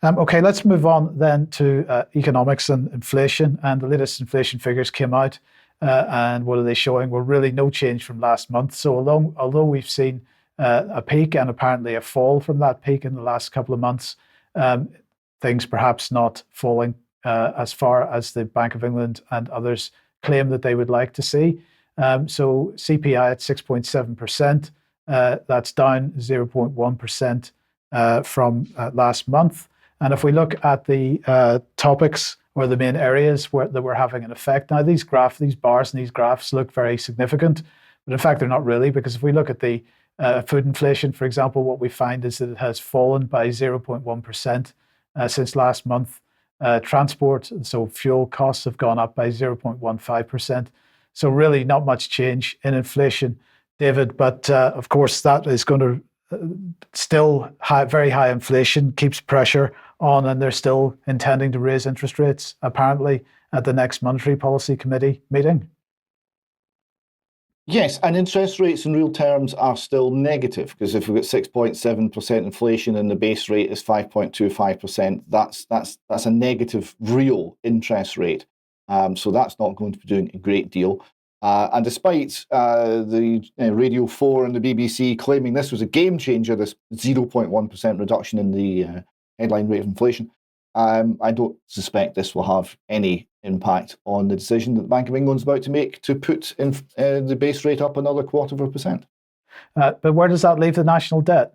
Okay, let's move on then to economics and inflation. And the latest inflation figures came out. And what are they showing? Well, really no change from last month. So although we've seen a peak and apparently a fall from that peak in the last couple of months, things perhaps not falling as far as the Bank of England and others claim that they would like to see. So CPI at 6.7%, that's down 0.1% from last month. And if we look at the topics or the main areas that were having an effect, now these bars and these graphs look very significant, but in fact they're not really, because if we look at the food inflation, for example, what we find is that it has fallen by 0.1% since last month. Transport, so fuel costs have gone up by 0.15%. So really not much change in inflation, David. But of course, that is going to still very high inflation keeps pressure on, and they're still intending to raise interest rates, apparently, at the next Monetary Policy Committee meeting. Yes, and interest rates in real terms are still negative, because if we've got 6.7% inflation and the base rate is 5.25%, that's a negative real interest rate. So that's not going to be doing a great deal. And despite the Radio 4 and the BBC claiming this was a game changer, this 0.1% reduction in the headline rate of inflation, I don't suspect this will have any impact on the decision that the Bank of England is about to make to put the base rate up another 0.25%. But where does that leave the national debt?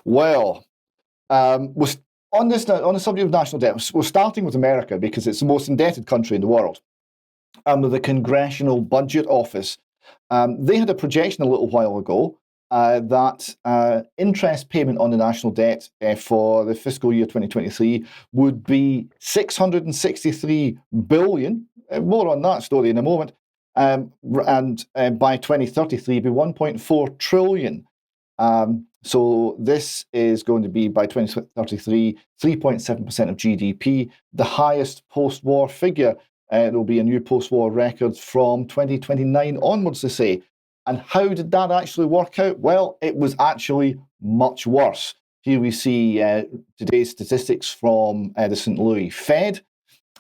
Well, on the subject of national debt, we're starting with America because it's the most indebted country in the world. With the Congressional Budget Office, they had a projection a little while ago that interest payment on the national debt for the fiscal year 2023 would be $663 billion. More on that story in a moment. And by 2033, be $1.4 trillion. So this is going to be, by 2033, 3.7% of GDP, the highest post-war figure. There will be a new post-war record from 2029 onwards, they say. And how did that actually work out? Well, it was actually much worse. Here we see today's statistics from the St. Louis Fed.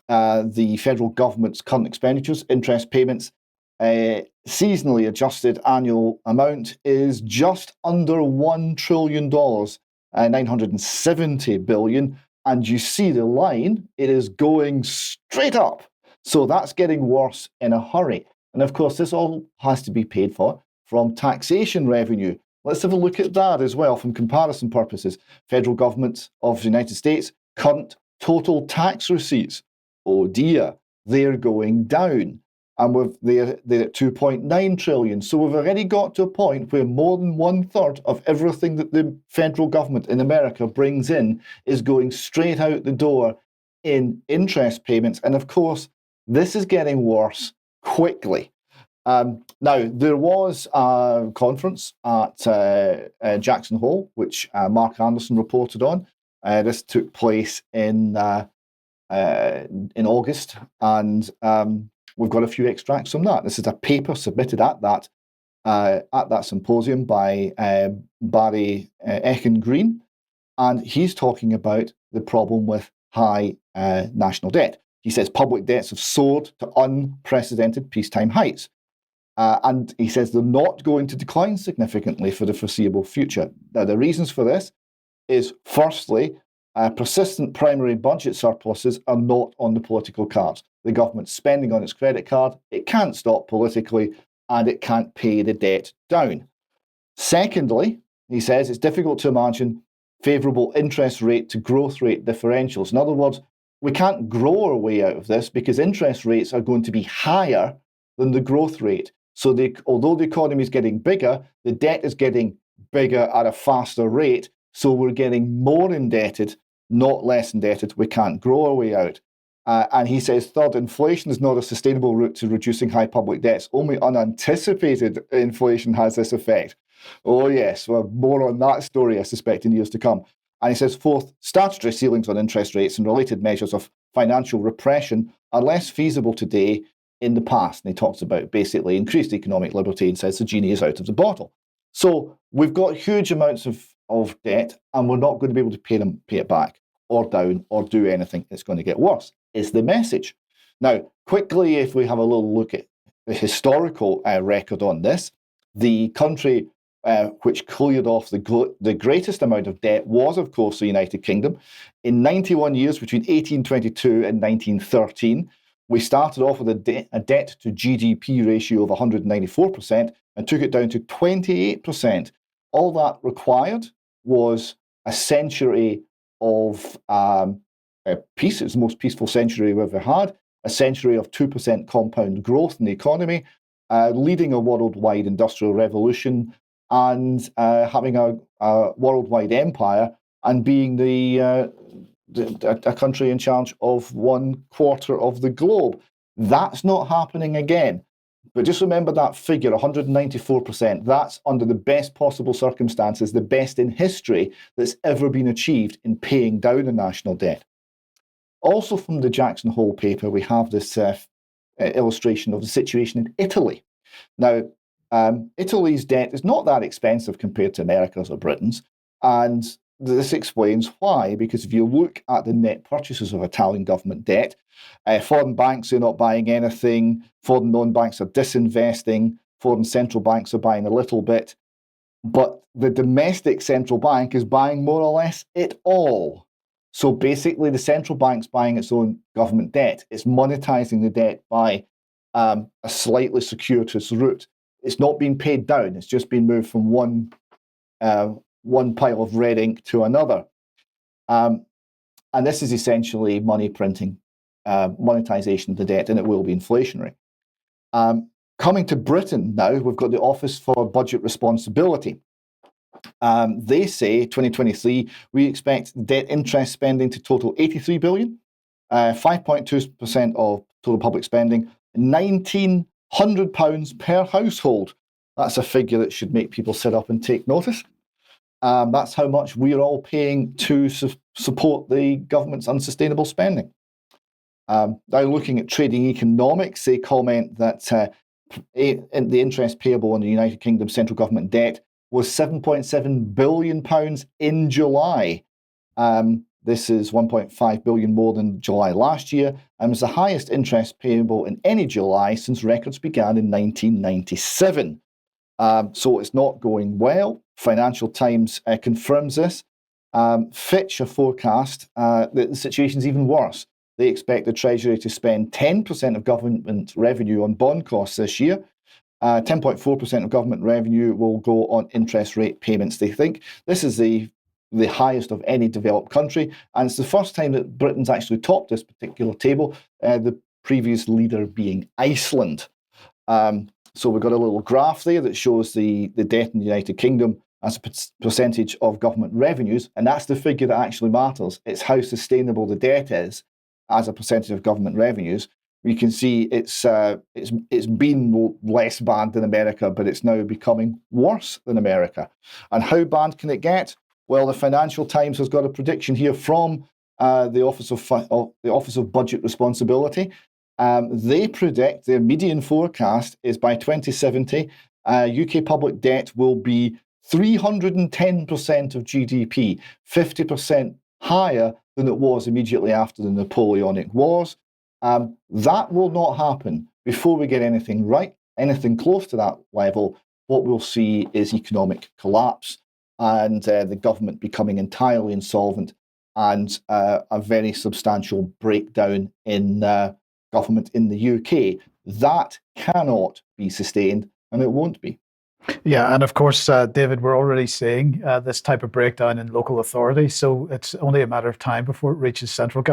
The federal government's current expenditures, interest payments, seasonally adjusted annual amount is just under $1 trillion, 970 billion. And you see the line, it is going straight up. So that's getting worse in a hurry. And of course, this all has to be paid for from taxation revenue. Let's have a look at that as well from comparison purposes. Federal government of the United States, current total tax receipts, oh dear, they're going down. And they're at 2.9 trillion. So we've already got to a point where more than 1/3 of everything that the federal government in America brings in is going straight out the door in interest payments. And of course, this is getting worse quickly. Now, there was a conference at Jackson Hole, which Mark Anderson reported on. This took place in August, and we've got a few extracts from that. This is a paper submitted at that symposium by Barry Eichengreen, and he's talking about the problem with high national debt. He says public debts have soared to unprecedented peacetime heights. And he says they're not going to decline significantly for the foreseeable future. Now, the reasons for this is, firstly, persistent primary budget surpluses are not on the political cards. The government's spending on its credit card, it can't stop politically, and it can't pay the debt down. Secondly, he says it's difficult to imagine favourable interest rate to growth rate differentials. In other words, we can't grow our way out of this because interest rates are going to be higher than the growth rate. So although the economy is getting bigger, the debt is getting bigger at a faster rate. So we're getting more indebted, not less indebted. We can't grow our way out. And he says, third, inflation is not a sustainable route to reducing high public debts. Only unanticipated inflation has this effect. Oh yes, well, more on that story, I suspect, in years to come. And he says, fourth, statutory ceilings on interest rates and related measures of financial repression are less feasible today in the past. And he talks about basically increased economic liberty and says the genie is out of the bottle. So we've got huge amounts of of debt, and we're not going to be able to pay it back or down or do anything. It's going to get worse, is the message. Now, quickly, if we have a little look at the historical record on this, the country which cleared off the greatest amount of debt was, of course, the United Kingdom. In 91 years, between 1822 and 1913, we started off with a debt to GDP ratio of 194% and took it down to 28%. All that required was a century of peace. It was the most peaceful century we've ever had, a century of 2% compound growth in the economy, leading a worldwide industrial revolution, and having a worldwide empire, and being a country in charge of 1/4 of the globe. That's not happening again. But just remember that figure, 194%. That's under the best possible circumstances, the best in history that's ever been achieved in paying down a national debt. Also from the Jackson Hole paper, we have this illustration of the situation in Italy. Now, Italy's debt is not that expensive compared to America's or Britain's, and this explains why, because if you look at the net purchases of Italian government debt, foreign banks are not buying anything, foreign non-banks are disinvesting, foreign central banks are buying a little bit, but the domestic central bank is buying more or less it all. So basically the central bank's buying its own government debt. It's monetizing the debt by a slightly circuitous route. It's not being paid down, it's just been moved from one pile of red ink to another. And this is essentially money printing, monetization of the debt, and it will be inflationary. Coming to Britain now, we've got the Office for Budget Responsibility. They say 2023, we expect debt interest spending to total 83 billion, 5.2% of total public spending, £1,900 per household. That's a figure that should make people sit up and take notice. That's how much we're all paying to support the government's unsustainable spending. Now, looking at trading economics, they comment that the interest payable on the United Kingdom central government debt was £7.7 billion in July. This is 1.5 billion more than July last year, and was the highest interest payable in any July since records began in 1997. So it's not going well. Financial Times confirms this. Fitch have forecast that the situation is even worse. They expect the Treasury to spend 10% of government revenue on bond costs this year. 10.4% of government revenue will go on interest rate payments, they think. This is the highest of any developed country, and it's the first time that Britain's actually topped this particular table, the previous leader being Iceland. So we've got a little graph there that shows the debt in the United Kingdom as a percentage of government revenues, and that's the figure that actually matters. It's how sustainable the debt is as a percentage of government revenues. We can see it's been less bad than America, but it's now becoming worse than America. And how bad can it get? Well, the Financial Times has got a prediction here from the Office of Budget Responsibility. They predict their median forecast is by 2070, UK public debt will be 310% of GDP, 50% higher than it was immediately after the Napoleonic Wars. That will not happen before we get anything right, anything close to that level. What we'll see is economic collapse and the government becoming entirely insolvent, and a very substantial breakdown in government in the UK. That cannot be sustained, and it won't be. Yeah, and of course, David, we're already seeing this type of breakdown in local authority, so it's only a matter of time before it reaches central government.